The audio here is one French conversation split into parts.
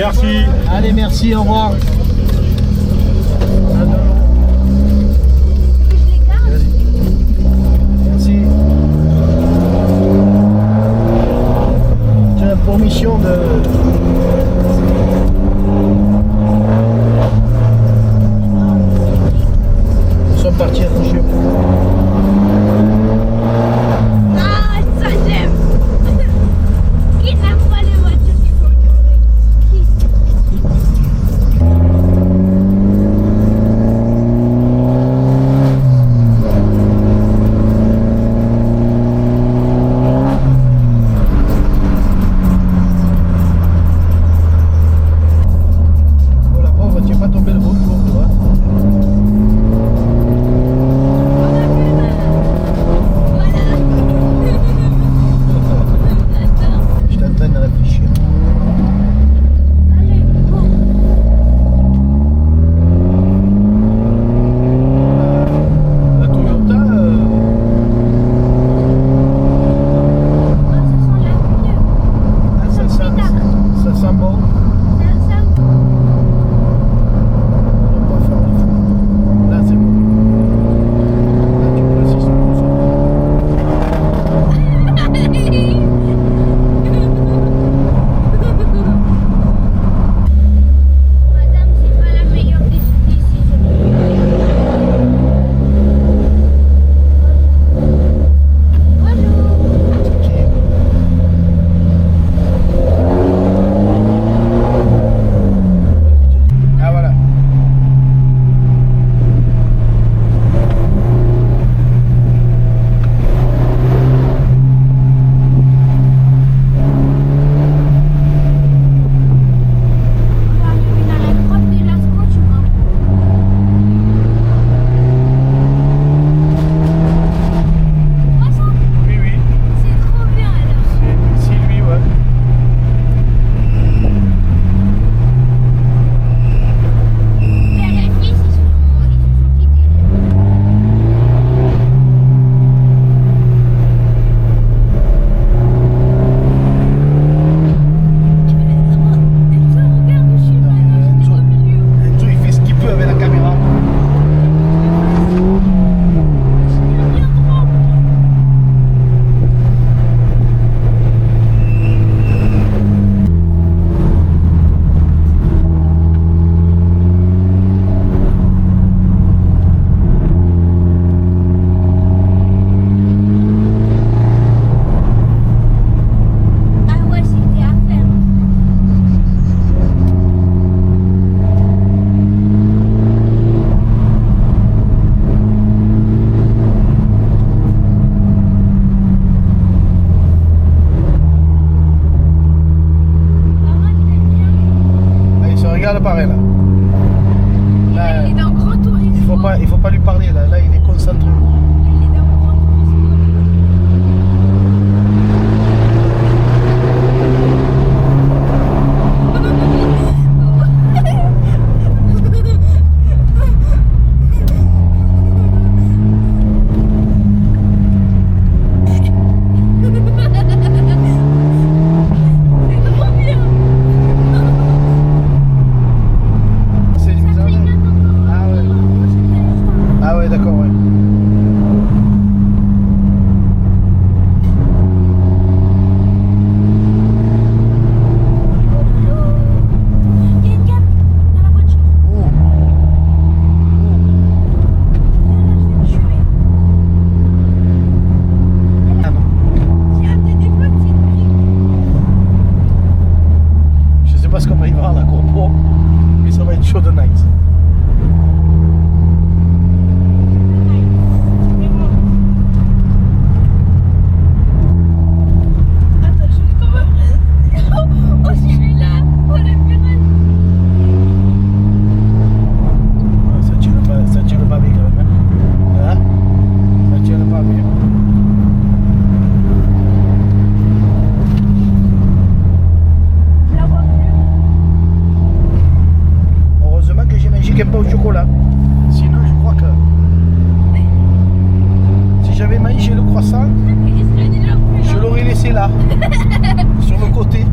Merci. Allez, merci, au revoir. Merci. J'ai pour mission de... Nous sommes partis à Toucher. Ah, ça j'aime. Qui n'aime pas les voitures qui font du bruit? Oh la pauvre, tu n'es pas tombé le bon coup, tu vois. Je suis en train de réfléchir. Allez, bon. La Toyota, Ah, ça sent la mieux. ça sent bon. On va faire le fou. Là, c'est bon. Là, tu peux aussi Madame, c'est pas la meilleure décision. Bonjour. Ah voilà. On va arriver dans la grotte de Lascaux, tu vois. Vois ça? Oui, oui. C'est trop bien alors. C'est lui, ouais. Père et fils, ils se sont quittés. Enzo, regarde, je suis là, j'étais au milieu. Enzo, il fait ce qu'il peut avec la caméra. Je suis bien droit. Ah ouais, c'était à faire. Maman, t'aimes bien? Là, il se regarde pareil, là. Là, Il est dans Grand Turismo. il faut pas lui parler, là. Là, il est concentré. Il est dans Grand Turismo. C'est trop bien. C'est du Ça bizarre. clignote encore. Ah ouais. Moi, je fais juste Ah ouais, d'accord, ouais. Il y a une cape dans la voiture. Oh. Là, je vais me tuer. Ah non. J'ai hâte des fois que c'est une brique. Je sais pas ce qu'on va y voir, la GoPro, mais ça va être chaud de night. Attends, je vais quand même. Oh, celui-là. Oh, le virage. Ça tire pas bien quand même. Hein? Ça tire pas bien. Je la vois plus. Heureusement que j'ai mangé qu'un pain au chocolat. Sinon, je crois que si j'avais mangé le croissant, Il serait déjà plus je là. l'aurais laissé là, sur le côté.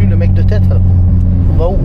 le mec de tête là. On va où?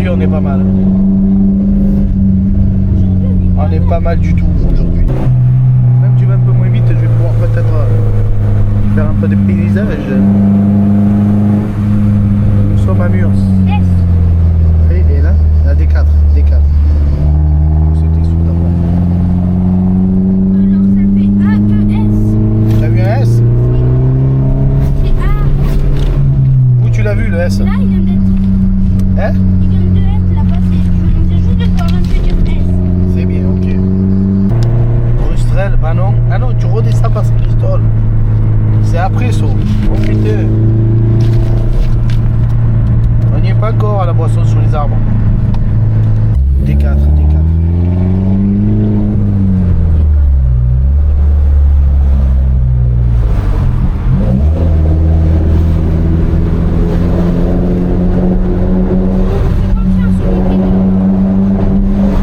On est pas mal. On est pas mal du tout aujourd'hui. Même tu vas un peu moins vite, je vais pouvoir peut-être faire un peu de paysage. Nous sommes à Murs. Et là, la D4. D4. C'était sous d'abord. Alors ça fait A, E, S. Tu as vu un S? Oui. C'est A. Où tu l'as vu le S? Là, il vient d'être. Hein? Il vient de être là-bas. Je viens juste de voir un peu du S. C'est bien, ok. Brustrel, bah non. Ah non, tu redescends par Saint-Christol. C'est après ça. Oh putain. On n'y est pas encore à la boisson sous les arbres. D4, D4.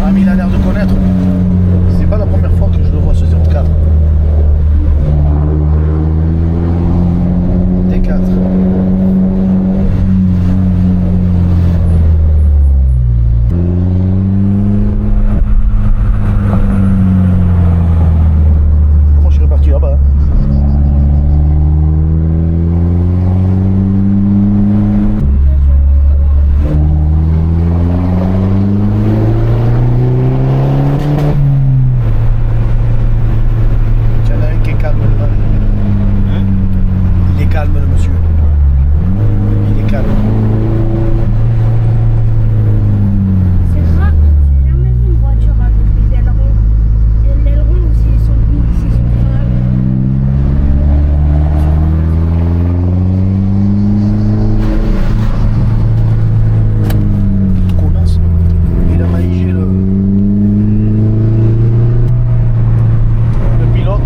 Ah mais il a l'air de connaître. C'est pas la première fois que je le vois ce 04. D4. Comment je suis reparti là-bas? Tiens, là, un qui est calme là-bas. Hein? Il est calme le monsieur. Il est calme. C'est rare. J'ai jamais vu une voiture avec les ailerons. Et l'aileron aussi, ils sont Connasse. Il a maïgé le pilote.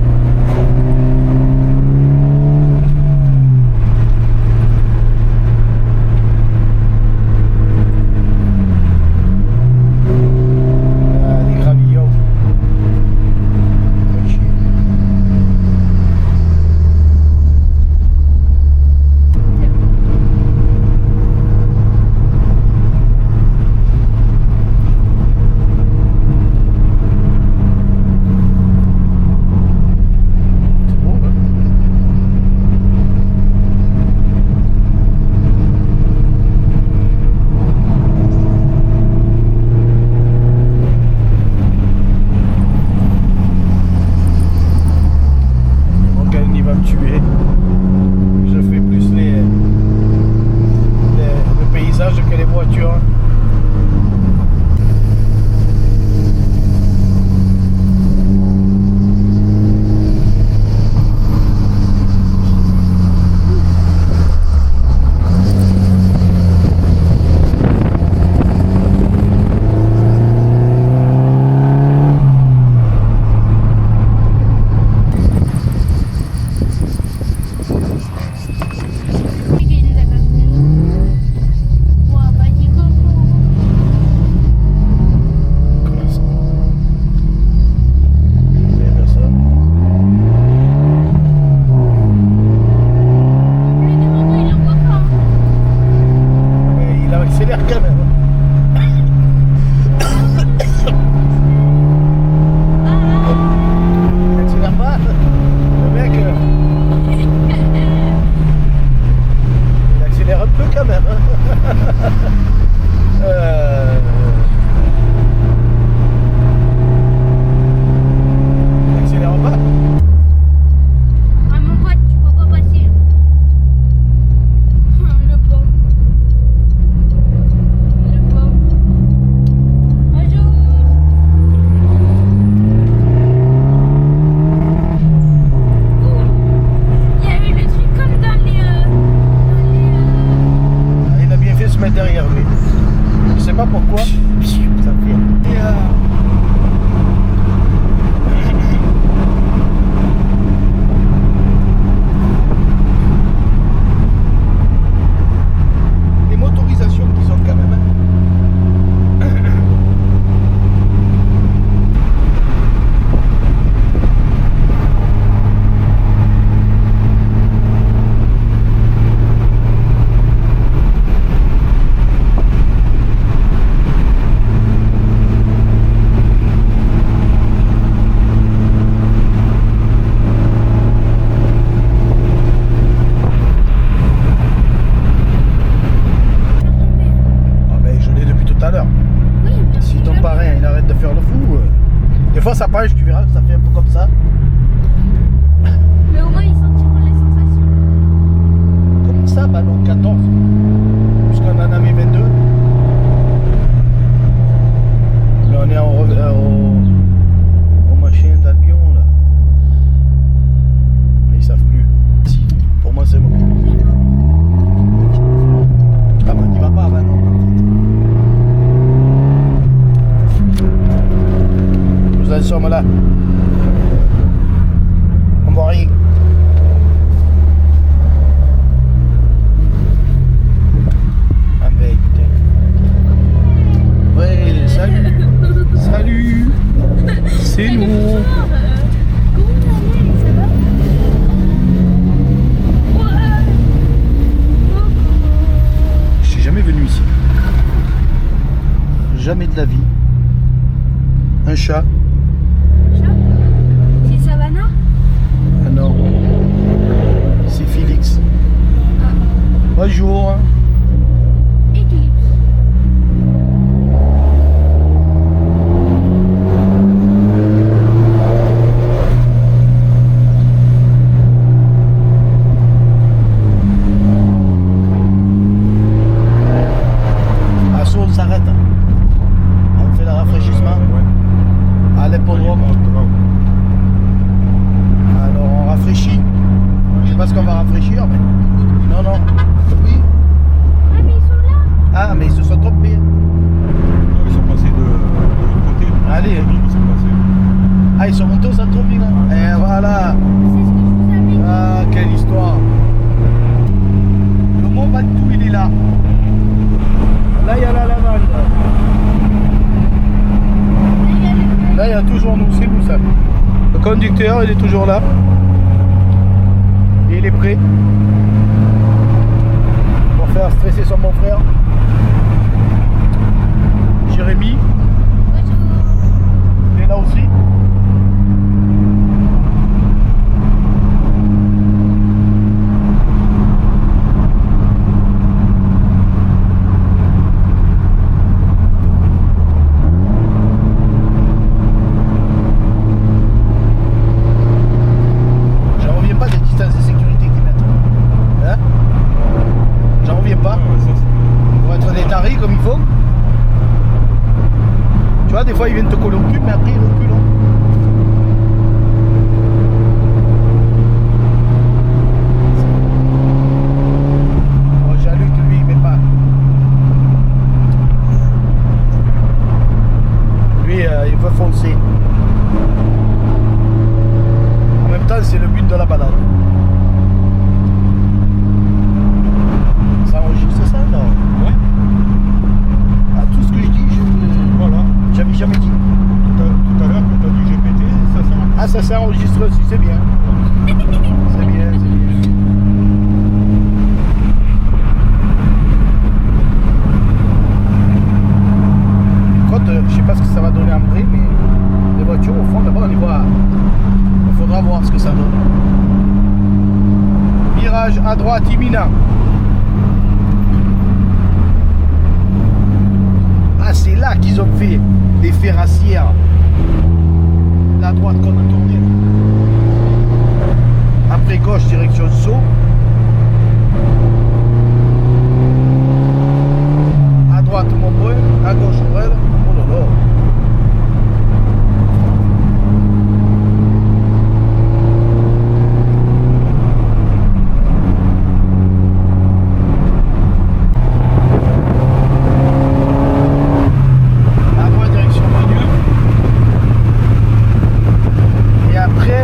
ça penche, tu verras que ça fait un peu comme ça. Mais au moins ils sentiront les sensations. Comme ça, ballon 14. Puisqu'on en avait 22. Mais on est au machin d'Albion là. Mais ils savent plus. Si, pour moi c'est bon. Ah bah on n'y va pas, bah non. Nous en sommes là. On voit rien. Avec. Ouais, salut. Salut. C'est nous. Comment t'allais, ça va? Ouais. Je suis jamais venu ici. Jamais de la vie. Un chat. Chat? C'est Savannah? Ah non. C'est Félix. Ah. Bonjour. Eclipse. À Sault, on s'arrête. On fait le rafraîchissement à l'hippodrome. Alors on rafraîchit. Je sais pas ce qu'on va rafraîchir, mais. Non, non. Oui. Ah mais ils sont là. Ah, mais ils se sont trompés. Ils sont passés de l'autre côté. Allez. Ils sont passés. Ah, ils sont montés au centre-ville. Hein. Et voilà. C'est ce que je vous avais dit. Ah, quelle histoire. Le Mont Ventoux, il est là. Là, il y a la lavande. Là, il y a toujours nous, c'est nous ça. Le conducteur, il est toujours là. Et il est prêt pour faire stresser son bon frère. Jérémy, il est là aussi. J'en reviens pas des distances de sécurité qu'ils mettent. Hein? J'en reviens pas. Pour être des tarés comme il faut. Tu vois, des fois ils viennent te coller au cul, mais après ils reculent. Hein. Oh, Jean-Luc, lui, il met pas. Lui, il veut foncer. En même temps, c'est le but de la balade. Ça enregistre ça, non? Ouais. Ah, tout ce que je dis, Voilà. j'avais jamais dit. Tout à l'heure, quand tu as dit GPT, ça sent. Ah, ça s'est enregistré aussi, c'est bien. C'est bien, c'est bien. Je sais pas ce que ça va donner en vrai, mais les voitures au fond d'abord on y voit. Il faudra voir ce que ça donne. Virage à droite imminent. Ah, c'est là qu'ils ont fait des ferrassières. La droite qu'on a tourné. Après gauche direction Sceaux. À droite Montbrun, à gauche Aurel. Oh là là. À droite direction Manu. Et après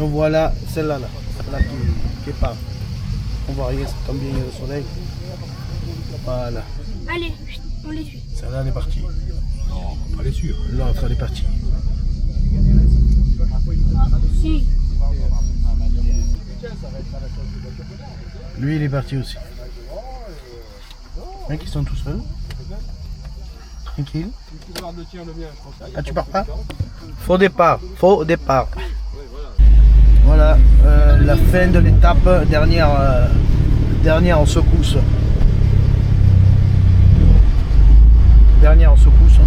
Donc voilà, celle-là, celle-là qui part. On voit rien, ça tombe bien, il y a le soleil. Voilà, Allez, on les suit. celle-là elle est partie. Non, pas les sûrs. L'autre elle est partie. Si. Lui il est parti aussi. Les mecs ils sont tous seuls. Tranquille. Ah tu pars pas? Faux départ, faux départ. Voilà, la fin de l'étape, dernière en secousse. Dernière en secousse.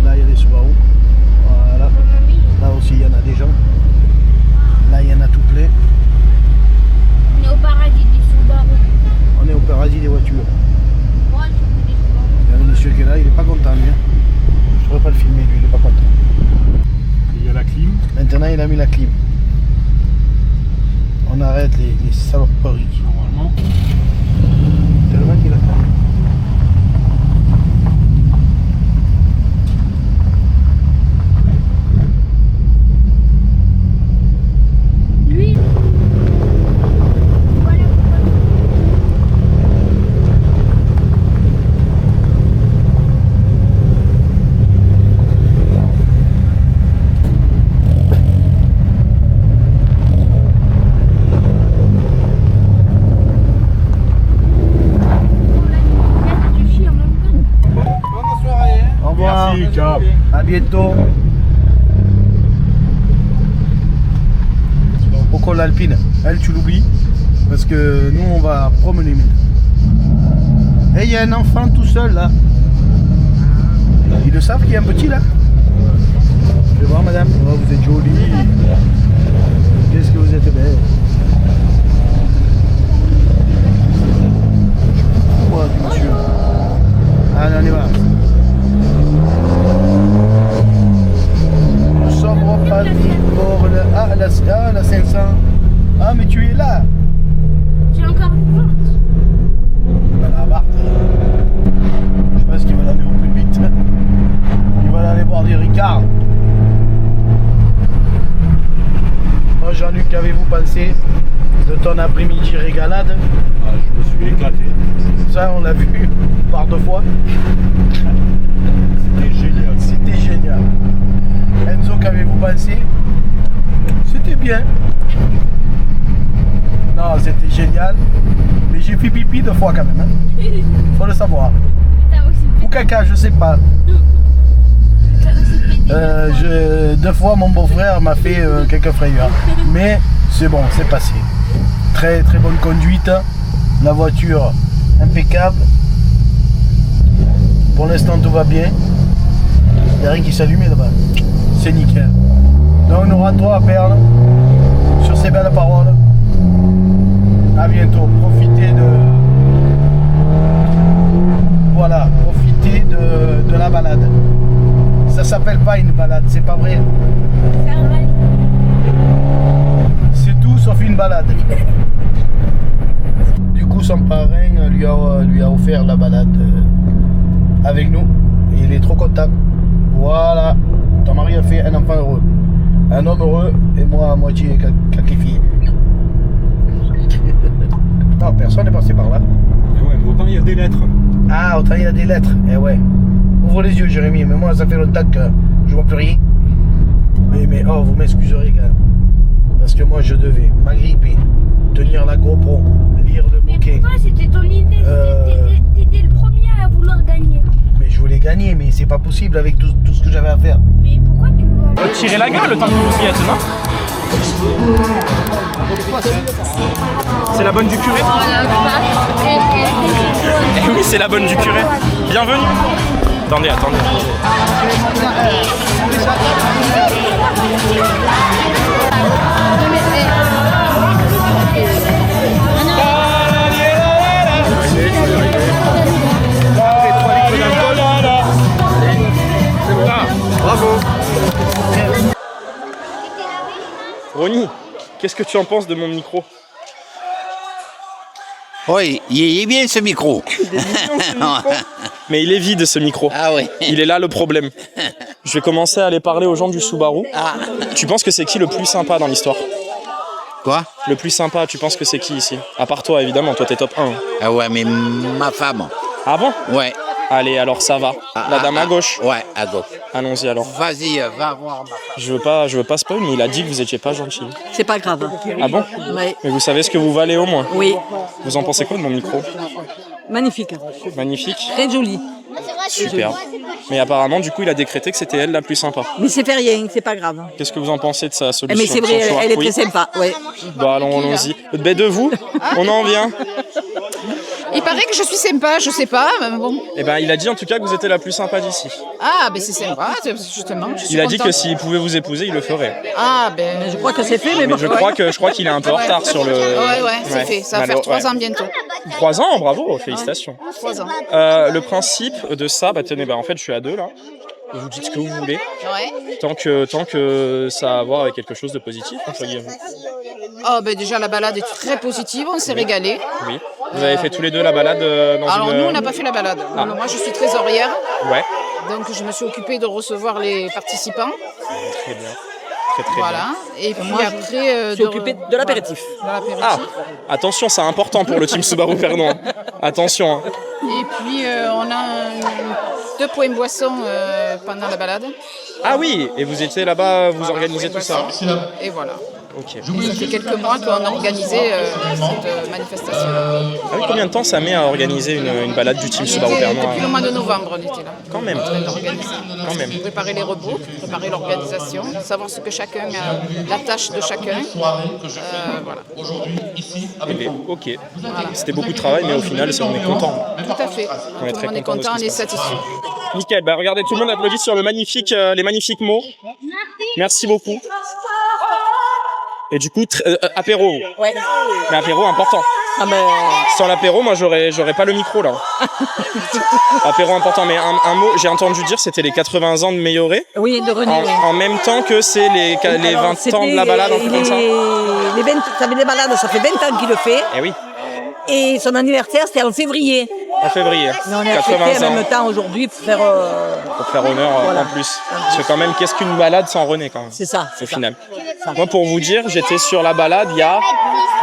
Là il y a des Subaru. Voilà. Là aussi il y en a des gens. Là il y en a tout plein. On est au paradis des Subaru. On est au paradis des voitures. Moi, je veux des Subaru. Il y a le monsieur qui est là, il est pas content lui. Je pourrais pas le filmer lui, il est pas content. Il y a la clim. Maintenant il a mis la clim. On arrête les saloperies. Normalement. Tellement qu'il a fait. Lui. Voilà pourquoi. Au revoir. Merci, ciao. À bientôt. Au col alpine. Elle, tu l'oublies. Parce que nous, on va promener maintenant. Et il y a un enfant tout seul là. Ils le savent qu'il y a un petit là. Je vais voir madame. Oh, vous êtes jolie. Qu'est-ce que vous êtes belle. Quoi, monsieur? Allez, on y va. Nous sommes repartis pour la 500. Ah, mais tu es là. J'ai encore une porte. La Barthes. Je pense qu'il va aller au plus vite. Il va aller boire des Ricard. Moi, Jean-Luc, qu'avez-vous pensé de ton après-midi régalade? Ah, je me suis éclaté. Ça, on l'a vu par 2 fois. C'était génial. C'était génial. Enzo, qu'avez-vous pensé? C'était bien. Non, c'était génial. Mais j'ai fait pipi 2 fois quand même. Hein. Faut le savoir. T'as aussi Ou caca, je sais pas. pété. 2 fois, mon beau-frère m'a fait quelques frayeurs. Mais c'est bon, c'est passé. Très très bonne conduite. La voiture impeccable. Pour l'instant, tout va bien. Il n'y a rien qui s'allumait là-bas. C'est nickel. Donc nous rentrons à Pernes sur ces belles paroles. À bientôt. Profitez de... Voilà, profitez de la balade. Ça s'appelle pas une balade, c'est pas vrai. C'est un rallye. C'est tout sauf une balade. Du coup, son parrain lui a offert la balade avec nous. Et il est trop content. Voilà. Ton mari a fait un enfant heureux. Un homme heureux et moi à moitié caquifié. Non, personne n'est passé par là. Mais ouais, mais autant il y a des lettres. Ah, autant il y a des lettres. Eh ouais. Ouvre les yeux, Jérémy. Mais moi, ça fait longtemps que je vois plus rien. Mais oh, vous m'excuserez quand même. Parce que moi, je devais m'agripper, tenir la GoPro, lire le Mais bouquet. pourquoi c'était ton idée? T'étais le premier à vouloir gagner. Mais je voulais gagner, mais c'est pas possible avec tout ce que j'avais à faire. Mais pourquoi tu veux Tirer la gueule le temps que vous y êtes, non? C'est la bonne du curé? Eh oui, c'est la bonne du curé. Bienvenue. Attendez. Ah, bravo. Ronnie, qu'est-ce que tu en penses de mon micro? Oui, il est bien ce micro. Mais il est vide ce micro. Ah oui. Il est là le problème. Je vais commencer à aller parler aux gens du Subaru. Ah. Tu penses que c'est qui le plus sympa dans l'histoire? Quoi? Le plus sympa, tu penses que c'est qui ici? À part toi évidemment, toi t'es top 1. Ah ouais, mais ma femme. Ah bon? Ouais. Allez, alors ça va. La dame à gauche. Ouais, à gauche. Allons-y alors. Vas-y, va voir ma femme. Je veux pas spoil, mais il a dit que vous étiez pas gentil. C'est pas grave. Ah bon? Oui. Mais vous savez ce que vous valez au moins? Oui. Vous en pensez quoi de mon micro? Magnifique. Magnifique. Très joli. Super. Mais apparemment, du coup, il a décrété que c'était elle la plus sympa. Mais c'est fait rien, c'est pas grave. Qu'est-ce que vous en pensez de sa solution? Mais c'est vrai, son choix? elle est Oui. très sympa. Ouais. Bon, allons-y. Ben, de vous, on en vient. Il paraît que je suis sympa, je sais pas, mais bon. Eh ben, il a dit en tout cas que vous étiez la plus sympa d'ici. Ah, ben c'est sympa, justement. Je suis Il a dit contente. que s'il pouvait vous épouser, il le ferait. Ah, ben. Je crois que c'est fait, mais Mais bon. je crois qu'il est un peu en retard sur le. Ouais, c'est fait. Ça va faire 3 ouais. ans bientôt. 3 ans, bravo, félicitations. 3 ans. Le principe de ça, bah tenez, bah en fait, je suis à 2 là. Vous dites ce que vous voulez, Ouais. tant que ça a à voir avec quelque chose de positif, entre guillemets. Oh, ben déjà, la balade est très positive, on s'est régalé. Oui. Vous avez fait tous les deux la balade dans Alors, une. nous, on n'a pas fait la balade. Ah. Moi, je suis trésorière, Ouais. donc je me suis occupée de recevoir les participants. Très bien. Très Voilà. Et puis après. Je suis occupée de l'apéritif. De l'apéritif. Ah, attention, c'est important pour le team Subaru Perdon. Attention. Hein. Et puis, on a 2 points boissons pendant la balade. Ah oui, et vous étiez là-bas, vous organisez tout ça. Et voilà. Ok. Ça fait quelques mois qu'on organisait cette manifestation. Ah oui, combien de temps ça met à organiser une balade du team Subaru Perdon? Depuis le mois de novembre, on était là. Quand même. En train d'organiser. Quand même. Préparer les repos, préparer l'organisation, savoir ce que chacun a, la tâche de chacun. Voilà. Eh bien, ok. C'était beaucoup de travail, mais au final, on est content. Tout à fait. On est très On est content de ce content, qui on est se passe. satisfait. Nickel. Bah regardez, tout le monde applaudit sur les magnifiques mots. Merci beaucoup. Et du coup, apéro. Ouais. Mais apéro important. Ah ben, Sans l'apéro, moi, j'aurais pas le micro là. Apéro important, mais un mot, j'ai entendu dire, c'était les 80 ans de Meilloré. oui, de René. oui. En même temps que c'est les Alors, 20 ans c'était de la balade, un truc comme ça. les 20, ça fait des balades, ça fait 20 ans qu'il le fait. Eh oui, Et son anniversaire, c'était en février. en février. Mais on est accepté 80 en ans. même temps aujourd'hui pour faire. Pour faire honneur Voilà. en plus. Parce que quand même, qu'est-ce qu'une balade sans René quand même? C'est ça. Au final. Moi, pour vous dire, j'étais sur la balade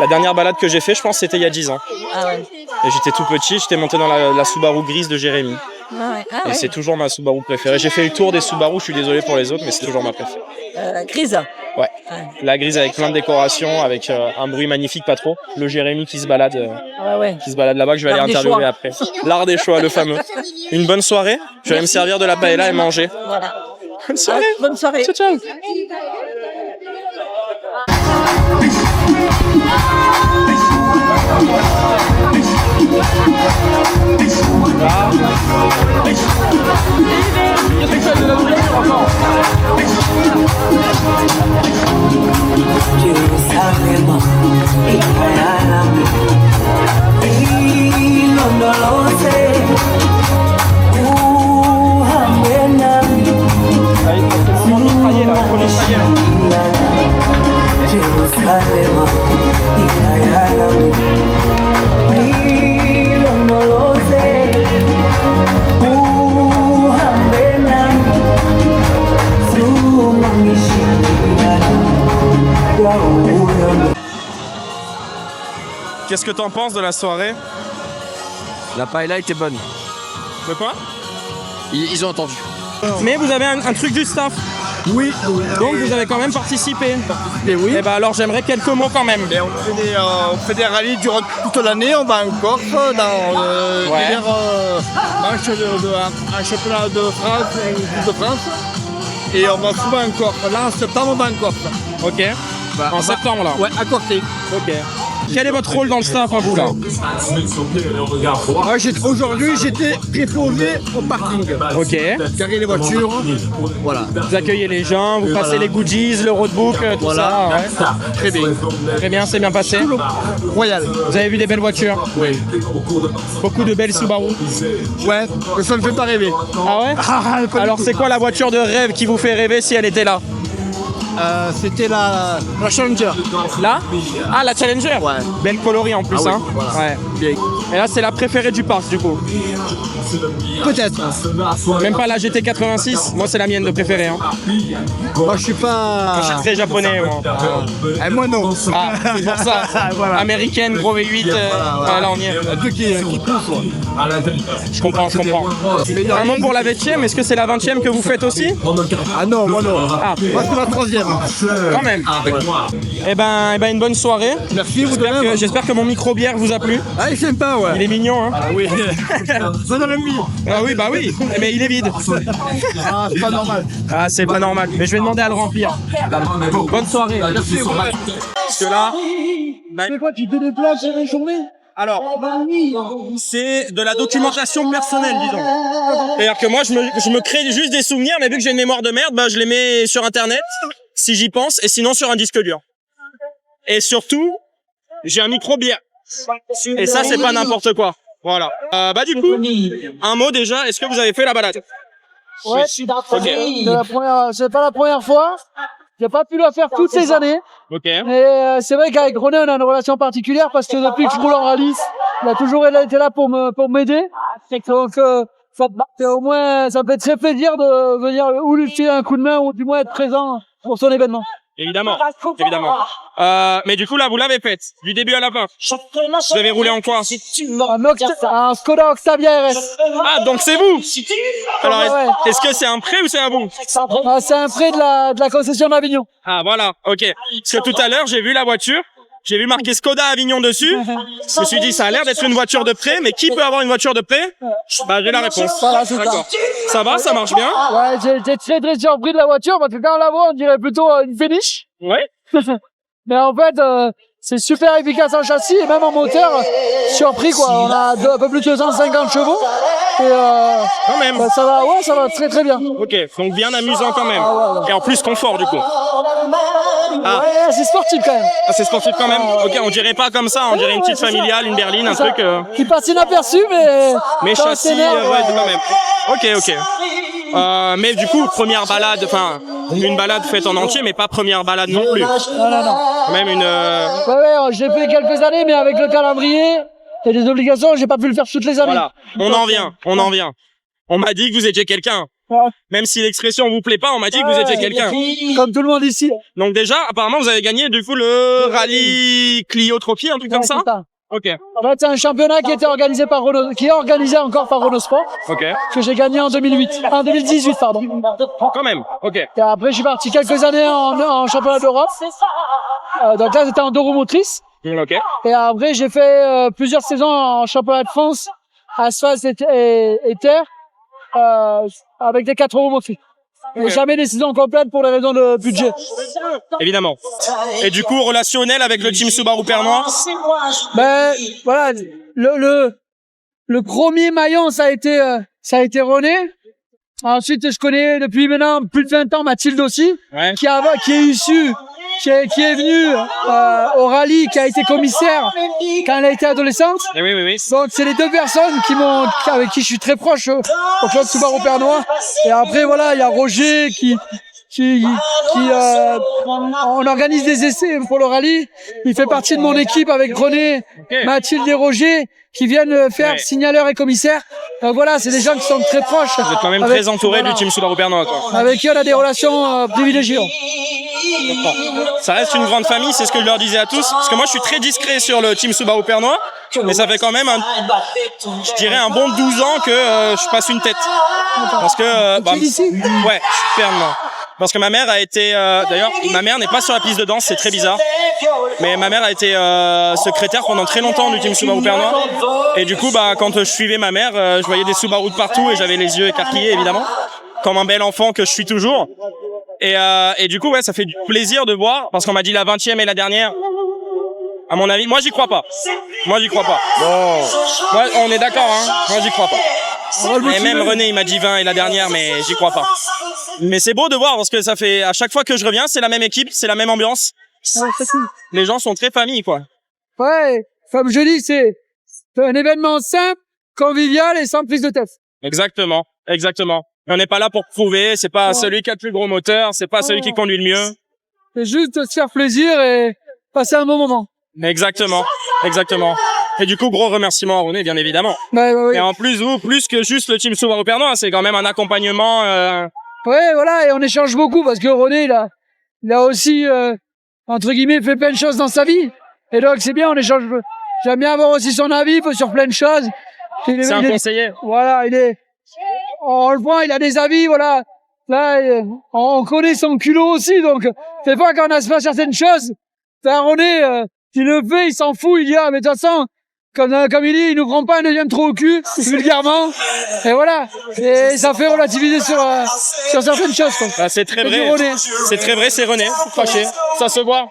la dernière balade que j'ai fait, je pense, c'était il y a 10 ans. Ah ouais. Et j'étais tout petit, j'étais monté dans la Subaru grise de Jérémy. Ah ouais. Ah Et ouais. c'est toujours ma Subaru préférée. J'ai fait le tour des Subaru, je suis désolé pour les autres, mais c'est toujours ma préférée. Grise. Ouais. La grise avec plein de décorations, avec un bruit magnifique, pas trop. Le Jérémy qui se balade Ouais. là-bas, que je vais aller L'art des interviewer choix. après. L'art des choix, le fameux. Une bonne soirée. Je vais aller me servir de la paella et manger. Voilà. Bonne soirée. Bonne soirée. Ciao, ciao. Jerusalema ikayalami ilondoloze uhambe nami Jerusalema ikayalami ilondoloze uhambe nami Qu'est-ce que t'en penses de la soirée? La paella était bonne. De quoi? Ils ont entendu. Mais vous avez un truc du staff. Oui. Donc vous avez quand même participé. Et oui. Et bah alors j'aimerais quelques mots quand même. On fait des rallyes durant toute l'année. On va en Corse, dans divers un championnat de France, une Coupe de France. Et on va souvent en Corse. Là, en septembre, on va en Corse. Ok. En septembre là. Ouais, à côté. Ok. Quel est votre rôle dans le staff, hein, vous là? Aujourd'hui, j'étais préposé au parking. Ok. Garer les voitures. Voilà. Vous accueillez les gens, vous passez les goodies, le roadbook, tout Voilà. ça. Ouais. Très bien. Très bien, c'est bien passé. Royal. Vous avez vu des belles voitures? Oui. Beaucoup de belles Subaru. Ouais, mais ça me fait pas rêver. Ah ouais? Alors c'est quoi la voiture de rêve qui vous fait rêver si elle était là? C'était la Challenger. Là? Ah, la Challenger? Ouais. Belle coloris en plus, Ah oui, hein? voilà. Ouais. bien. Et là, c'est la préférée du parc, du coup. Peut-être. Même pas la GT86. Moi, c'est la mienne de préférée. Hein. Moi, je suis pas. Je suis très japonais, moi. Moi, non. Ah, c'est pour ça. Voilà. Américaine, gros V8. Là, on y est. Un truc qui pousse. Je comprends. Un mot pour la 20e. Est-ce que c'est la 20e que vous faites aussi? Ah non, moi non. Ah, Moi, c'est la 3e. quand même. Eh ben, une bonne soirée. Merci, vous de même. J'espère que mon micro-bière vous a plu. Ah, il est sympa, ouais. Il est mignon, hein. Ah oui. Ça donne envie. Ah oui, bah oui. Mais il est vide. Ah, c'est pas normal. Ah, c'est pas normal. Mais je vais demander à le remplir. Bonne soirée. Merci, Parce que là, C'est quoi, tu te déplaces une journée? alors, c'est de la documentation personnelle, disons. C'est-à-dire que moi, je me crée juste des souvenirs, mais vu que j'ai une mémoire de merde, bah, je les mets sur Internet, si j'y pense, et sinon sur un disque dur. Et surtout, j'ai un micro-bière. Et ça, c'est pas n'importe quoi. Voilà. Bah, du coup, un mot déjà, est-ce que vous avez fait la balade? Ouais, c'est pas la première fois. J'ai pas pu la faire toutes ces années. Ok. Mais c'est vrai qu'avec René, on a une relation particulière parce que depuis que je roule en rallye, il a toujours été là pour m'aider. Donc, au moins, ça me fait très plaisir de venir ou lui filer un coup de main ou du moins être présent pour son événement. Évidemment. Mais du coup, là, vous l'avez faite. Du début à la fin. Vous avez roulé en quoi? Un Skoda Octavia RS. Ah, donc c'est vous. Alors, Ouais. est-ce que c'est un prêt ou c'est un bon? Ah, c'est un prêt de la concession d'Avignon. Ah, voilà, ok. Parce que tout à l'heure, j'ai vu la voiture, j'ai vu marqué Skoda Avignon dessus. Je me suis dit, ça a l'air d'être une voiture de prêt, mais qui peut avoir une voiture de prêt? Bah, j'ai la réponse. Voilà, c'est ça. D'accord. Ça va, ça marche bien? Ouais, j'ai très surpris de la voiture parce que quand on la voit, on dirait plutôt une Finish. Ouais. Mais en fait, c'est super efficace en châssis et même en moteur, surpris quoi. On a un peu plus de 250 chevaux et Quand même. bah, ça va très très bien. Ok, donc bien amusant quand même. Et en plus, confort du coup. Ah. Ouais, c'est sportif quand même. Ah, c'est sportif quand même? Ok, on dirait pas comme ça, on dirait une petite c'est ça. familiale, une berline, un Ça, truc. qui passe inaperçu, mais quand on châssis, s'énerve, ouais, quand même. Ok. Mais du coup, première balade, enfin, une balade faite en entier, mais pas première balade non plus. Non. Quand même une. Ouais, j'ai fait quelques années, mais avec le calendrier et les obligations, j'ai pas pu le faire toutes les années. Voilà, on en vient. On m'a dit que vous étiez quelqu'un. Ouais. Même si l'expression vous plaît pas, on m'a dit que vous étiez quelqu'un. Comme tout le monde ici. Donc déjà, apparemment, vous avez gagné du coup le rallye Clio Trophy, un truc comme ça. C'est ça. Ok. En fait, c'est un championnat qui était organisé par Renault, qui est organisé encore par Renault Sport, Ok. que j'ai gagné en 2018, pardon. Quand même. Ok. Et après, je suis parti quelques années en championnat d'Europe. Donc là, c'était en deux roues motrices. Ok. Et après, j'ai fait plusieurs saisons en championnat de France, asphalte et terre, avec des 4 roues motrices. Et jamais des saisons complètes pour des raisons de budget. Évidemment. Et du coup, relationnel avec le team Subaru Pernois. Ben voilà, le premier maillon ça a été René. Ensuite, je connais depuis maintenant plus de 20 ans Mathilde aussi, Ouais. qui est venue au rallye, qui a été commissaire quand elle a été adolescente. Et oui. Donc c'est les deux personnes avec qui je suis très proche au club Subaru Pernois. Et après voilà, il y a Roger on organise des essais pour le rallye. Il fait partie de mon équipe avec René, Mathilde et Roger qui viennent faire signaleur et commissaire. Donc voilà, c'est des gens qui sont très proches. Vous êtes quand même très entouré du team Subaru Pernois, quoi. Avec qui on a des relations privilégiées. Ça reste une grande famille, c'est ce que je leur disais à tous. Parce que moi, je suis très discret sur le team Subaru Pernois. Mais ça fait quand même, je dirais, un bon 12 ans que je passe une tête. Parce que... Tu es d'ici ? Ouais, je suis Pernois. Parce que ma mère a été... D'ailleurs, ma mère n'est pas sur la piste de danse, c'est très bizarre. Mais ma mère a été secrétaire pendant très longtemps du team Subaru Pernois. Et du coup, quand je suivais ma mère, je voyais des Subaru de partout et j'avais les yeux écarquillés, évidemment. Comme un bel enfant que je suis toujours. Et du coup, ouais, ça fait du plaisir de voir. Parce qu'on m'a dit la 20e et la dernière. À mon avis, moi, j'y crois pas. Bon. Moi, on est d'accord, hein. Moi, j'y crois pas. Et même René, il m'a dit 20 et la dernière, mais j'y crois pas. Mais c'est beau de voir parce que ça fait, à chaque fois que je reviens, c'est la même équipe, c'est la même ambiance. Ouais, c'est cool. Les gens sont très famille, quoi. Ouais, comme je dis, c'est un événement simple, convivial et sans prise de tête. Exactement. On n'est pas là pour prouver, c'est pas celui qui a le plus gros moteur, c'est pas celui qui conduit le mieux. C'est juste se faire plaisir et passer un bon moment. Exactement. Et du coup, gros remerciement à René, bien évidemment. Ouais, ouais, ouais. Et en plus, vous, plus que juste le team Subaru Pernois, c'est quand même un accompagnement. Ouais, voilà, et on échange beaucoup parce que René, il a aussi, entre guillemets, fait plein de choses dans sa vie. Et donc, c'est bien, on échange. J'aime bien avoir aussi son avis sur plein de choses. C'est un conseiller. Voilà, on le voit, il a des avis, voilà. Là, on connaît son culot aussi, donc, c'est pas quand on a pas certaines choses. René, il le fait, il s'en fout, il dit, ah, mais de toute façon, comme il dit, il nous prend pas un deuxième trou au cul, vulgairement. Et voilà. Et ça fait relativiser sur certaines choses, quoi. Ah, c'est très vrai. C'est très vrai, c'est René. Fâché. Ça se voit.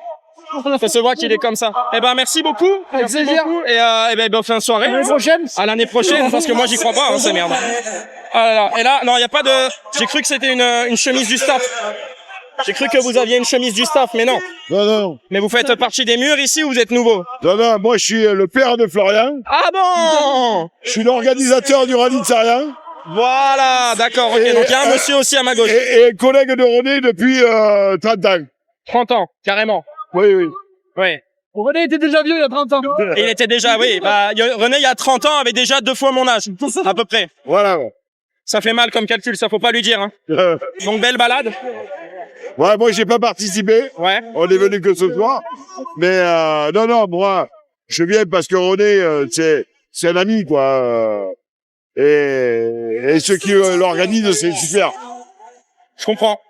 Ça se voit qu'il est comme ça. Eh ben, merci beaucoup. Merci beaucoup. Et ben, bonne fin de soirée. À l'année prochaine. À l'année prochaine, parce que moi, j'y crois pas, hein, c'est merde. Ah là là. Et là, non, il y a pas de, j'ai cru que c'était une chemise du staff. J'ai cru que vous aviez une chemise du staff, mais non. Non, non. Mais vous faites partie des murs ici ou vous êtes nouveau? Non, non, moi je suis le père de Florian. Ah bon? Je suis l'organisateur du rallye de Sarriens. Voilà, d'accord, ok. Donc il y a un monsieur aussi à ma gauche. Et collègue de René depuis 30 ans. 30 ans, carrément. Oui, oui. Oui. René était déjà vieux il y a 30 ans. Il était déjà, oui. Bah, René, il y a 30 ans, avait déjà 2 fois mon âge, à peu près. Voilà. Ça fait mal comme calcul, ça faut pas lui dire. Hein. Donc belle balade. Ouais, moi j'ai pas participé. Ouais. On est venu que ce soir. Mais non, moi je viens parce que René c'est un ami quoi. Et ceux qui l'organisent c'est super. Je comprends.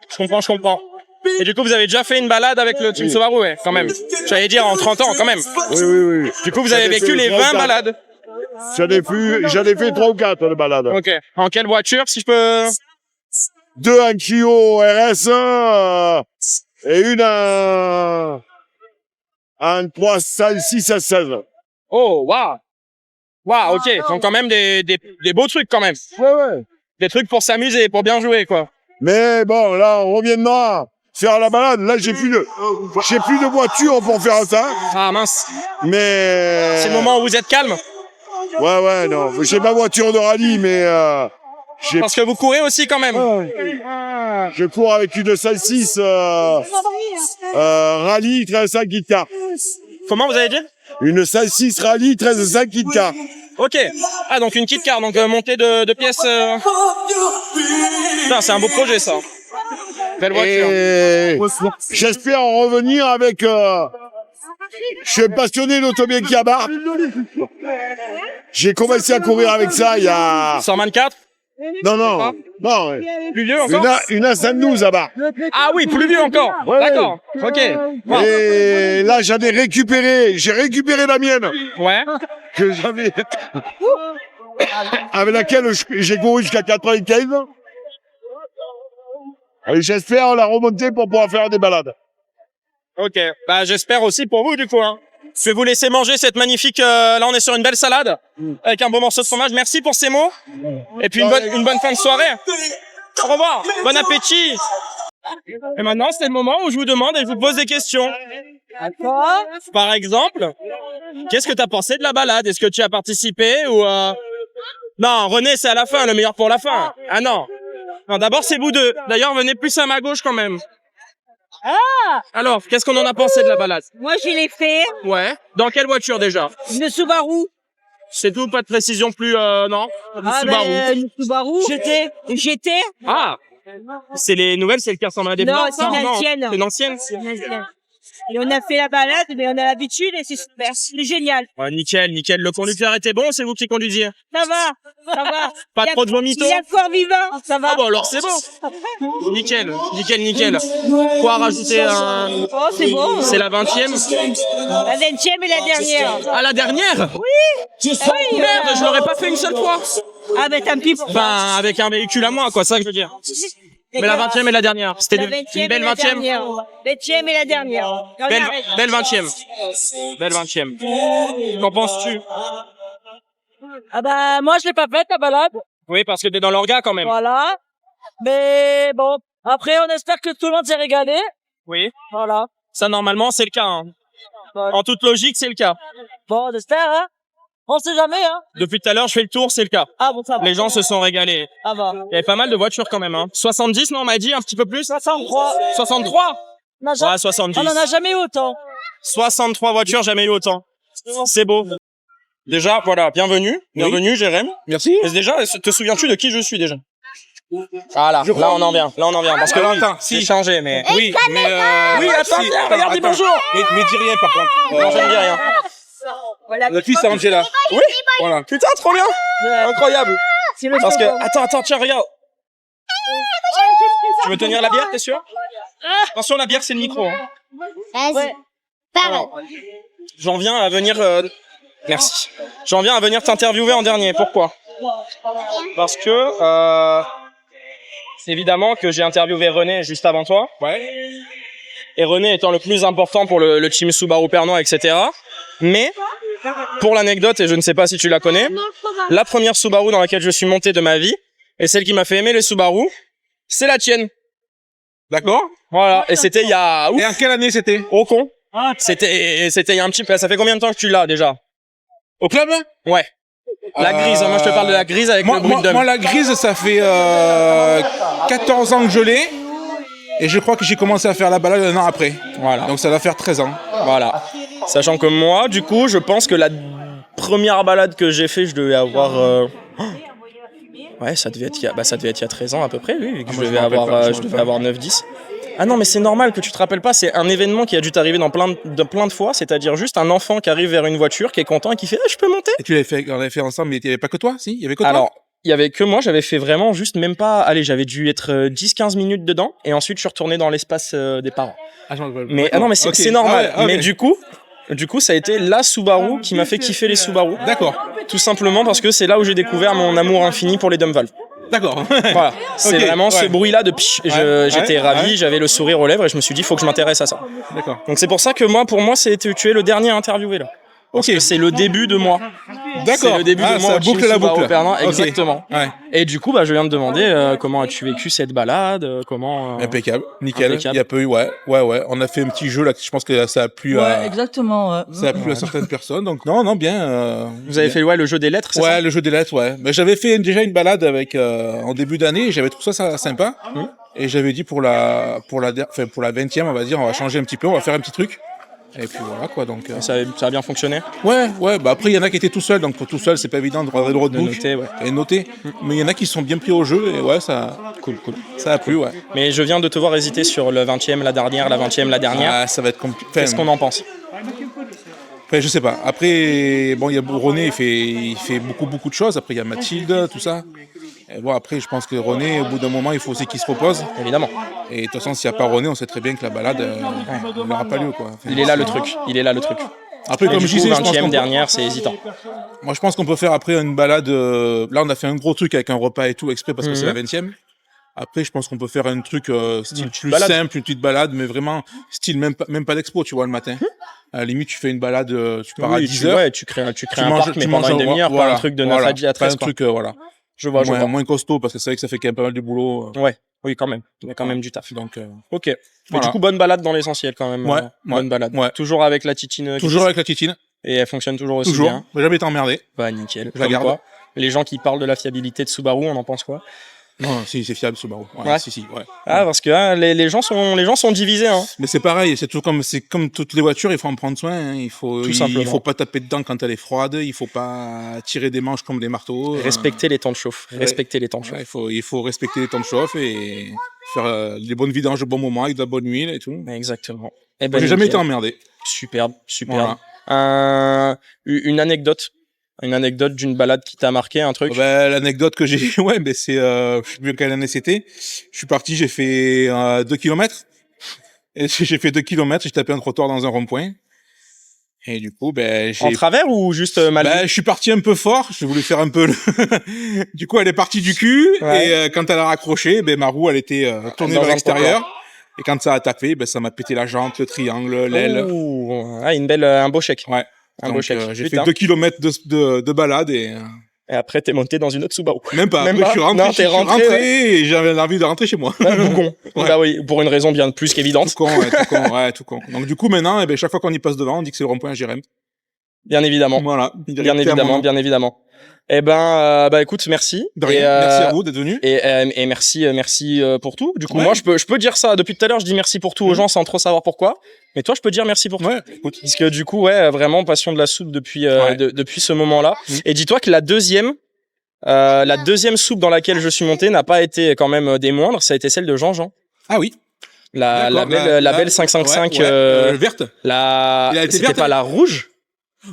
Et du coup, vous avez déjà fait une balade avec le team Subaru, ouais, quand même. J'allais dire en 30 ans, quand même. Oui. Du coup, vous avez vécu les 20 balades. J'en ai fait 3 ou 4 de balades. Ok. En quelle voiture, si je peux? 2 en Clio RS et une en 306 à 16. Oh, waouh. Waouh, ok. Donc quand même des beaux trucs, quand même. Ouais. Des trucs pour s'amuser, pour bien jouer, quoi. Mais bon, là, on reviendra faire la balade. Là, j'ai plus de voiture pour faire ça. Ah, mince. Mais... C'est le moment où vous êtes calme? Ouais, non. J'ai ma voiture de rallye, mais... Parce que vous courez aussi, quand même. Je cours avec une 106 rallye 13.5 Kit Car. Comment vous avez dit? Une 106 rallye 13.5 Kit Car. Ok. Ah, donc une Kit Car, donc montée de pièces... Putain, c'est un beau projet, ça. Belle voiture. Et j'espère en revenir avec... Je suis passionné d'automobile à barre. J'ai commencé à courir avec ça il y a... 124? Non. Plus vieux encore? Une A112 à barre. Ah oui, plus vieux encore. Ouais, d'accord. Ok. Wow. Et là, j'en ai récupéré. J'ai récupéré la mienne. Ouais. Que j'avais... avec laquelle j'ai couru jusqu'à 95. Et j'espère la remonter pour pouvoir faire des balades. Ok. Bah, j'espère aussi pour vous, du coup, hein. Je vais vous laisser manger cette magnifique... là, on est sur une belle salade. Avec un beau morceau de fromage. Merci pour ces mots. Et puis, une bonne fin de soirée. Au revoir. Bon appétit. Et maintenant, c'est le moment où je vous demande et je vous pose des questions. Par exemple, qu'est-ce que tu as pensé de la balade? Est-ce que tu as participé ou... Non, René, c'est à la fin, le meilleur pour la fin. Ah non. Non, d'abord, c'est vous deux. D'ailleurs, venez plus à ma gauche quand même. Ah! Alors, qu'est-ce qu'on en a pensé de la balade? Moi, je l'ai fait. Ouais. Dans quelle voiture déjà? Une Subaru. C'est tout, pas de précision plus, non? Subaru. Une Subaru. GT. Ah! C'est les nouvelles, c'est le 420 des Non, blancs? c'est l'ancienne. C'est l'ancienne? Et on a fait la balade, mais on a l'habitude et c'est super. C'est génial. Ouais, nickel. Le conducteur était bon, c'est vous qui conduisiez? Ça va. Pas trop de vomito? Il y a le fort vivant, ça va. Ah bon, alors c'est bon. Nickel. Quoi rajouter Oh, c'est bon. C'est la 20e? La 20e et la dernière. Ah, la dernière? Oui. Merde, je l'aurais pas fait une seule fois. Ah, ben tant pis pour toi. Enfin, avec un véhicule à moi, quoi, ça que je veux dire. Mais la 20e et la dernière. C'était une belle 20e. 20e et la dernière. Belle 20e. Qu'en penses-tu? Ah bah, moi, je l'ai pas faite, la balade. Oui, parce que t'es dans l'orga quand même. Voilà. Mais bon, après, on espère que tout le monde s'est régalé. Oui. Voilà. Ça, normalement, c'est le cas. Hein. Voilà. En toute logique, c'est le cas. Bon, on espère, hein. On sait jamais, hein. Depuis tout à l'heure, je fais le tour, c'est le cas. Ah bon, ça va. Les gens se sont régalés. Ah bah. Il y avait pas mal de voitures quand même. Hein. 70, non, on m'a dit un petit peu plus. 63. 63? Ouais, 70. On en a jamais eu autant. 63 voitures, jamais eu autant. C'est beau. Déjà, voilà, bienvenue, Jérém. Merci. Et déjà, te souviens-tu de qui je suis déjà? Voilà, là on en vient, parce que Alors, oui, attends, c'est si. changé, mais... Oui, mais Oui, attends, viens, regarde, dis bonjour. Mais dis rien par contre. Non, je ne dis rien. Notre fille c'est Angela. Oui. Voilà. Putain, trop bien. Incroyable. C'est le Parce que, second. attends, tiens, regarde. Tu veux tenir la bière, t'es sûr? Attention, la bière, c'est le micro. Hein. Vas-y. Parle. J'en viens à venir... Merci. J'en viens à venir t'interviewer en dernier. Pourquoi? Parce que... c'est évidemment que j'ai interviewé René juste avant toi. Ouais. Et René étant le plus important pour le team Subaru Pernois, etc. Mais, pour l'anecdote, et je ne sais pas si tu la connais, la première Subaru dans laquelle je suis monté de ma vie, et celle qui m'a fait aimer les Subaru, c'est la tienne. D'accord. Voilà. Et c'était il y a... Et en quelle année c'était? Au con. C'était il y a un petit peu... Ça fait combien de temps que tu l'as déjà? Au club? Ouais. La grise, moi je te parle de la grise avec le bruit de drum. Moi la grise ça fait 14 ans que je l'ai. Et je crois que j'ai commencé à faire la balade un an après. Voilà. Donc ça va faire 13 ans. Voilà. Sachant que moi, du coup, je pense que la première balade que j'ai fait, je devais avoir... Ouais, ça devait être il y a 13 ans à peu près, oui, vu que je devais avoir 9-10. Ah non, mais c'est normal que tu te rappelles pas, c'est un événement qui a dû t'arriver dans plein de fois, c'est-à-dire juste un enfant qui arrive vers une voiture, qui est content et qui fait « Ah, je peux monter ?» Et on l'avait fait ensemble, mais il n'y avait pas que toi, si? Il y avait que toi? Alors, il y avait que moi, j'avais fait vraiment juste même pas... Allez, j'avais dû être 10-15 minutes dedans, et ensuite je suis retourné dans l'espace des parents. Ah, Mais non, mais c'est normal. Mais du coup, ça a été la Subaru qui m'a fait kiffer les Subaru. D'accord. Tout simplement parce que c'est là où j'ai découvert mon amour infini pour les dumb valves. D'accord. Voilà. C'est vraiment ce bruit-là de psh. J'étais ravi, ouais. j'avais le sourire aux lèvres et je me suis dit, faut que je m'intéresse à ça. D'accord. Donc c'est pour ça que moi, pour moi, tu es le dernier interviewé là. Parce que c'est le début de moi. D'accord. C'est le début de moi. Ça boucle la boucle. Pernois, exactement. Ouais. Et du coup, je viens de demander comment as-tu vécu cette balade, comment. Impeccable, nickel. Impeccable. Il y a peu, ouais. On a fait un petit jeu là. Je pense que ça a plu à. Exactement. Ouais. Ça a plu à certaines personnes. Donc non, bien. Vous avez fait le jeu des lettres, c'est ça? Ouais, le jeu des lettres, ouais. Mais j'avais fait déjà une balade avec en début d'année. Et j'avais trouvé ça sympa. Et j'avais dit pour la 20e, on va dire, on va changer un petit peu, on va faire un petit truc. Et puis voilà quoi, donc. Ça a bien fonctionné. Ouais. Bah après il y en a qui étaient tout seuls, donc pour tout seul c'est pas évident de regarder le roadbook noter, ouais. et noter. Mais il y en a qui sont bien pris au jeu et ouais ça. Cool. Ça a plu, ouais. Mais je viens de te voir hésiter sur le 20e, la dernière, la 20e, la dernière. Ah, ça va être compliqué. Qu'est-ce qu'on en pense? Après, je sais pas. Après, bon, il y a René, il fait beaucoup de choses. Après, il y a Mathilde, tout ça. Et bon, après, je pense que René, au bout d'un moment, il faut aussi qu'il se repose. Évidemment. Et de toute façon, s'il n'y a pas René, on sait très bien que la balade, il n'aura pas lieu, quoi. Enfin, Il est là le truc. Après, comme du je coup, disais, je pense 20e qu'on dernière, c'est hésitant. Moi, je pense qu'on peut faire après une balade. Là, on a fait un gros truc avec un repas et tout, exprès parce que c'est la 20e. Après, je pense qu'on peut faire un truc style plus simple, une petite balade, mais vraiment style même pas d'expo, tu vois, le matin. À la limite, tu fais une balade, tu pars à 10h. Ouais, tu crées un parc, mais pendant une demi-heure, pas un truc de 9 à 13. Un truc, voilà. Je vois. Moins costaud, parce que c'est vrai que ça fait quand même pas mal de boulot. Ouais, oui, quand même. Il y a quand même du taf. Donc, ok. Mais du coup, bonne balade dans l'essentiel quand même. Bonne balade. Ouais. Toujours avec la titine. Toujours avec la titine. Et elle fonctionne toujours aussi bien. J'ai jamais été emmerdé. Bah, nickel. Je la garde. Quoi. Les gens qui parlent de la fiabilité de Subaru, on en pense quoi? Non, si, c'est fiable, Subaru. Ouais. Si, ouais. Ah, parce que les gens sont divisés, hein. Mais c'est pareil, c'est comme toutes les voitures, il faut en prendre soin, hein. Il faut pas taper dedans quand elle est froide, il faut pas tirer des manches comme des marteaux. Respecter les temps de chauffe. Ouais. Il faut respecter les temps de chauffe et faire les bonnes vidanges au bon moment avec de la bonne huile et tout. Exactement. J'ai jamais été emmerdé. Superbe. Voilà. Une anecdote d'une balade qui t'a marqué, un truc? L'anecdote que j'ai, c'est, je sais plus quelle année c'était. Je suis parti, j'ai fait 2 km. Et j'ai fait 2 km, j'ai tapé un trottoir dans un rond-point. Et du coup, en travers ou juste mal? Je suis parti un peu fort, j'ai voulu faire un peu Du coup, elle est partie du cul, et quand elle a raccroché, ma roue, elle était tournée vers l'extérieur. Et quand ça a tapé, ça m'a pété la jante, le triangle, l'aile. Un beau chèque. Ouais. Donc, j'ai fait 2 km de balade et après t'es monté dans une autre Subaru. Même pas. Après, je suis rentré et j'avais envie de rentrer chez moi. Con. Ouais. Bah oui, pour une raison bien plus qu'évidente. Tout con. Donc du coup maintenant, chaque fois qu'on y passe devant, on dit que c'est le rond-point à Jérém. Bien évidemment. Voilà. Bien évidemment. Eh ben, bah écoute, merci. De rien. Merci à vous d'être venus. Et merci pour tout. Du coup, moi, je peux dire ça. Depuis tout à l'heure, je dis merci pour tout aux gens sans trop savoir pourquoi. Mais toi, je peux dire merci pour tout. Écoute. Parce que du coup, ouais, vraiment passion de la soupe depuis depuis ce moment-là. Et dis-toi que la deuxième soupe dans laquelle je suis monté n'a pas été quand même des moindres. Ça a été celle de Jean-Jean. Ah oui. La belle 555. Verte. C'était pas la rouge.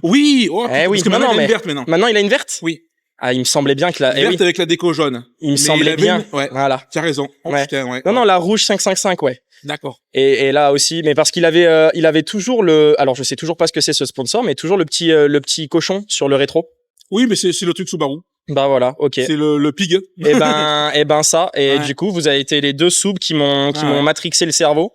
Oui. Parce que maintenant il a une verte maintenant. Maintenant, il a une verte. Oui. Ah, il me semblait bien que la verte avec la déco jaune. Il me semblait bien. Voilà. Tu as raison. Oh, ouais. Putain, ouais. Non, la rouge 555, ouais. D'accord. Et là aussi, mais parce qu'il avait toujours alors je sais toujours pas ce que c'est ce sponsor, mais toujours le petit cochon sur le rétro. Oui, mais c'est le truc Subaru. Bah voilà, ok. C'est le pig. Et ben ça. Et du coup, vous avez été les deux soupes qui m'ont matrixé le cerveau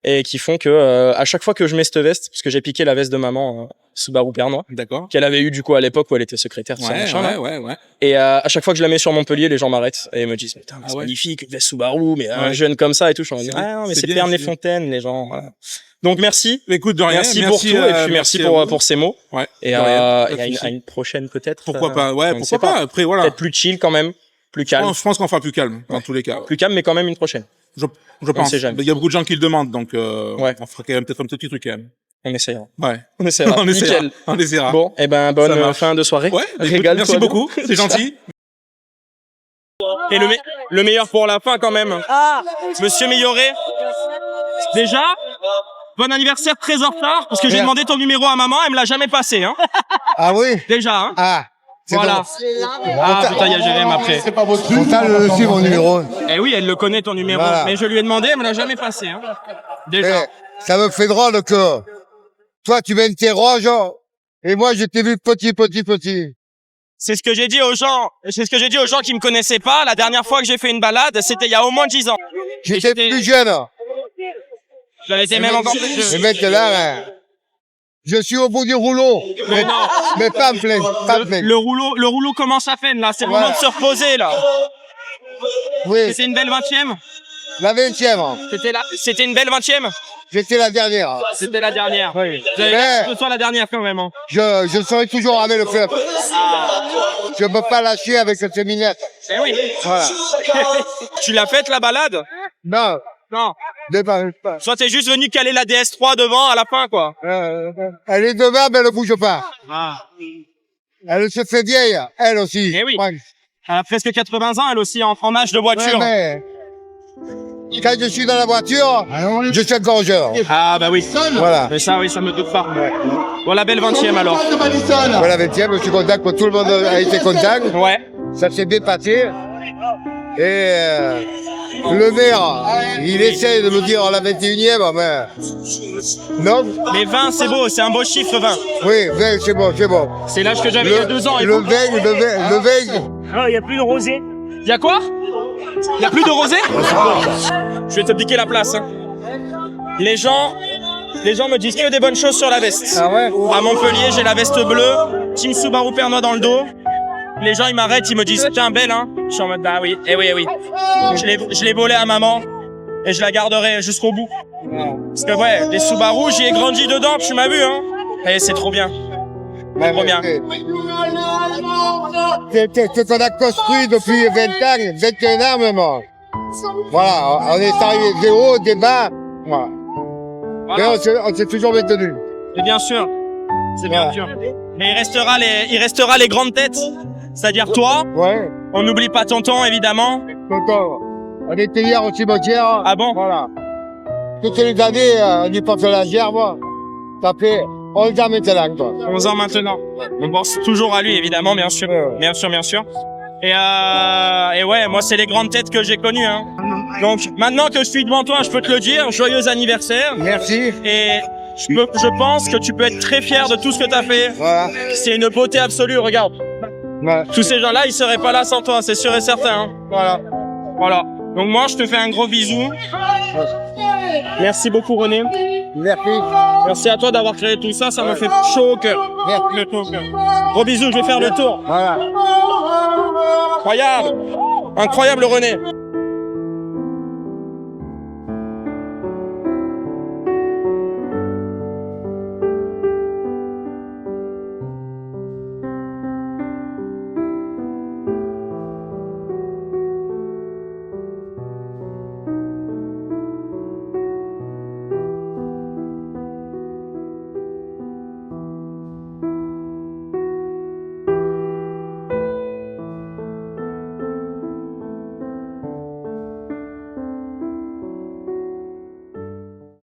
et qui font que à chaque fois que je mets cette veste, parce que j'ai piqué la veste de maman Subaru Pernois, d'accord, qu'elle avait eu du coup à l'époque où elle était secrétaire, tout ça, machin, ouais. Et à chaque fois que je la mets sur Montpellier, les gens m'arrêtent et me disent putain, c'est magnifique, une veste Subaru, mais un jeune comme ça et tout. Je me dis non, mais c'est Pernay-Fontaine, les gens. Voilà. Donc merci. Écoute, de rien. Merci pour tout et puis merci pour ces mots. Ouais. Et à une prochaine peut-être. Pourquoi pas. Ouais, pourquoi pas. Après voilà. Peut-être plus chill quand même, plus calme. Je pense qu'on fera plus calme dans tous les cas. Plus calme, mais quand même une prochaine. Je pense. Il y a beaucoup de gens qui le demandent, donc on fera quand même peut-être un petit truc quand même. On essaiera. Ouais. On essaiera. Nickel. On essaiera. Bon, et ben bonne fin de soirée. Ouais. Merci beaucoup. C'est gentil. Et le meilleur pour la fin quand même. Ah, Monsieur Meilloré. Déjà, bon anniversaire très en retard parce que j'ai demandé ton numéro à maman, elle me l'a jamais passé, hein. Ah oui. Déjà, hein. Ah. Voilà. Ah putain, il y a Jérém après. C'est pas votre truc. Pourtant, elle aussi mon numéro. Eh oui, elle le connaît ton numéro, mais je lui ai demandé, elle me l'a jamais passé, hein. Déjà. Ça me fait drôle que toi tu m'interroges et moi je t'ai vu petit. C'est ce que j'ai dit aux gens. C'est ce que j'ai dit aux gens qui me connaissaient pas. La dernière fois que j'ai fait une balade, c'était il y a au moins 10 ans. J'étais plus jeune. J'avais été même encore plus jeune. Mais maintenant, je suis au bout du rouleau. Mais pas me plaindre. Le rouleau commence à peine là. C'est le moment de se reposer là. Oui. C'était une belle 20e. La 20e. C'était une belle 20e. J'étais la dernière. C'était la dernière. Oui. Ce soit la dernière quand même. Hein. Je serai toujours avec le club. Je peux pas lâcher avec ces minettes. Eh oui. Voilà. Tu l'as faite la balade? Non. Pas. Soit t'es juste venu caler la DS3 devant à la fin quoi. Elle est devant mais elle ne bouge pas. Elle se fait vieille, elle aussi. Eh oui. Elle a presque 80 ans elle aussi en âge de voiture. Mais quand je suis dans la voiture, je suis encore jeune. Ah bah oui. Voilà. Mais ça oui, ça me doute pas. Bon la belle 20e alors. Voilà la 20e, je suis content que tout le monde a été content. Ouais. Ça s'est bien passé. Et le maire, il essaie de me dire la 21e, mais non. Mais 20 c'est beau, c'est un beau chiffre 20. Oui, 20 c'est bon. C'est l'âge que j'avais il y a 2 ans. Le 20. il n'y a plus de rosé. Il y a quoi? Il y a plus de rosé? Je vais te piquer la place. Hein. Les gens me disent que des bonnes choses sur la veste. Ah ouais? À Montpellier, j'ai la veste bleue, Team Subaru Pernois dans le dos. Les gens ils m'arrêtent, ils me disent tiens belle hein. Je suis en mode bah oui, oui. Je l'ai volée à maman et je la garderai jusqu'au bout. Parce que ouais, les Subaru, j'y ai grandi dedans, tu m'as vu hein. Et c'est trop bien. C'est trop bien. C'est qu'on a construit depuis 20 ans, 21 ans même. Voilà, on est arrivé des hauts, des bas. Voilà. Mais on s'est toujours maintenu. Et bien sûr. C'est bien sûr. Mais il restera les grandes têtes. C'est-à-dire toi. Ouais. On n'oublie pas tonton, évidemment. Tonton. On était hier au cimetière. Ah bon? Voilà. Toutes les années, on y passe la gerbe. Ça fait 11 ans maintenant, toi. 11 ans maintenant. On pense toujours à lui, évidemment, bien sûr. Ouais. Bien sûr. Et ouais, moi, c'est les grandes têtes que j'ai connues, hein. Donc, maintenant que je suis devant toi, je peux te le dire, joyeux anniversaire. Merci. Et je pense que tu peux être très fier de tout ce que tu as fait. Voilà. C'est une beauté absolue, regarde. Ouais. Tous ces gens-là, ils seraient pas là sans toi, c'est sûr et certain. Hein. Voilà. Donc moi, je te fais un gros bisou. Merci beaucoup, René. Merci à toi d'avoir créé tout ça, ça me fait chaud au cœur. Merci. Gros bisous, je vais faire le tour. Voilà. Incroyable, René.